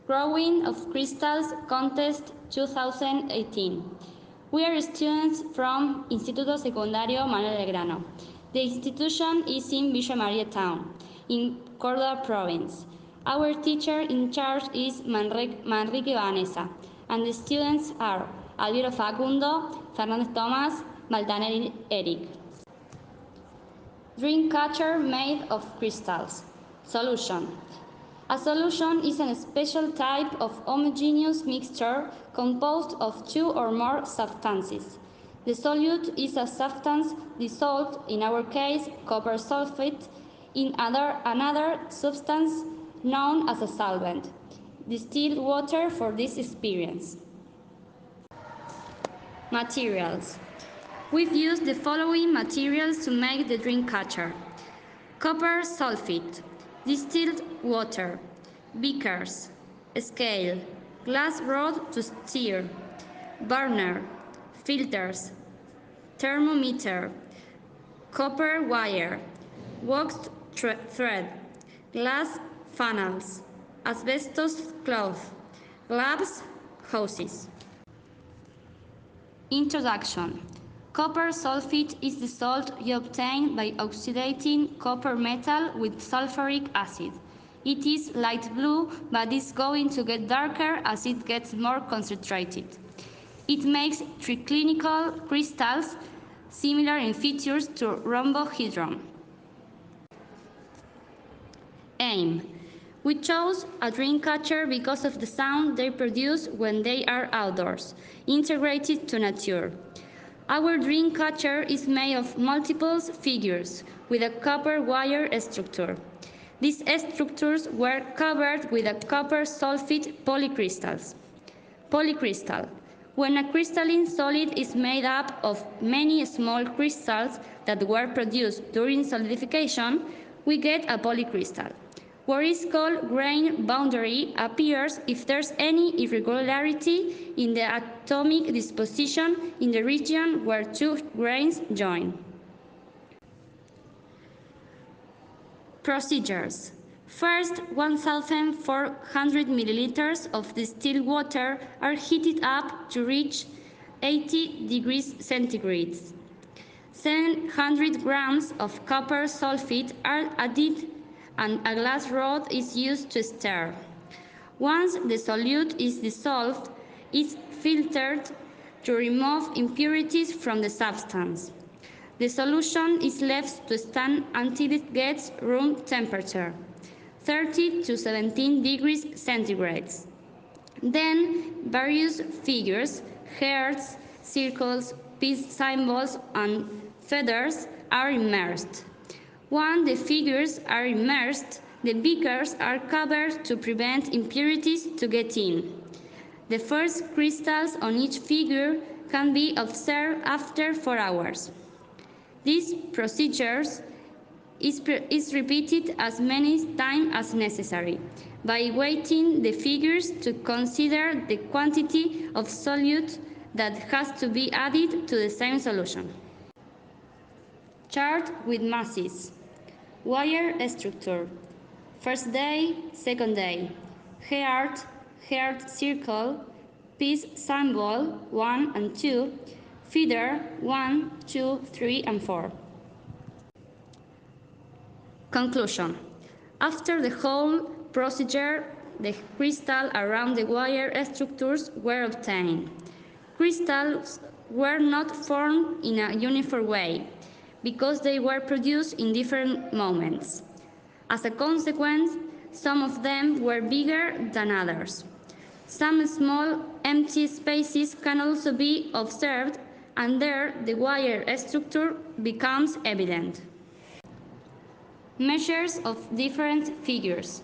Growing of Crystals Contest 2018. We are students from Instituto Secundario Manuel Belgrano. The institution is in Villa Maria town, in Córdoba province. Our teacher in charge is Manrique Vanessa, and the students are Alviro Facundo, Fernández Tomás, Maltaneri Eric. Dreamcatcher made of crystals. Solution. A solution is a special type of homogeneous mixture composed of two or more substances. The solute is a substance dissolved, in our case, copper sulfate, in another substance known as a solvent. Distilled water for this experience. Materials. We've used the following materials to make the dreamcatcher: copper sulfate, distilled water, beakers, scale, glass rod to stir, burner, filters, thermometer, copper wire, waxed thread, glass funnels, asbestos cloth, gloves, hoses. Introduction. Copper sulfate is the salt you obtain by oxidating copper metal with sulfuric acid. It is light blue, but is going to get darker as it gets more concentrated. It makes triclinical crystals similar in features to rhombohedron. Aim. We chose a dreamcatcher because of the sound they produce when they are outdoors, integrated to nature. Our dreamcatcher is made of multiple figures with a copper wire structure. These structures were covered with a copper sulfate polycrystals. Polycrystal. When a crystalline solid is made up of many small crystals that were produced during solidification, we get a polycrystal. What is called grain boundary appears if there's any irregularity in the atomic disposition in the region where two grains join. Procedures. First, 1,400 milliliters of distilled water are heated up to reach 80 degrees centigrade. 700 grams of copper sulfate are added and a glass rod is used to stir. Once the solute is dissolved, it's filtered to remove impurities from the substance. The solution is left to stand until it gets room temperature, 30 to 17 degrees centigrade. Then various figures, hearts, circles, peace symbols, and feathers are immersed. Once the figures are immersed, the beakers are covered to prevent impurities to get in. The first crystals on each figure can be observed after 4 hours. This procedure is repeated as many times as necessary by weighting the figures to consider the quantity of solute that has to be added to the same solution. Chart with masses. Wire structure. First day, second day. Heart circle, peace symbol 1 and 2, feather 1, 2, 3, and 4. Conclusion. After the whole procedure, the crystals around the wire structures were obtained. Crystals were not formed in a uniform way, because they were produced in different moments. As a consequence, some of them were bigger than others. Some small empty spaces can also be observed, and there the wire structure becomes evident. Measures of different figures.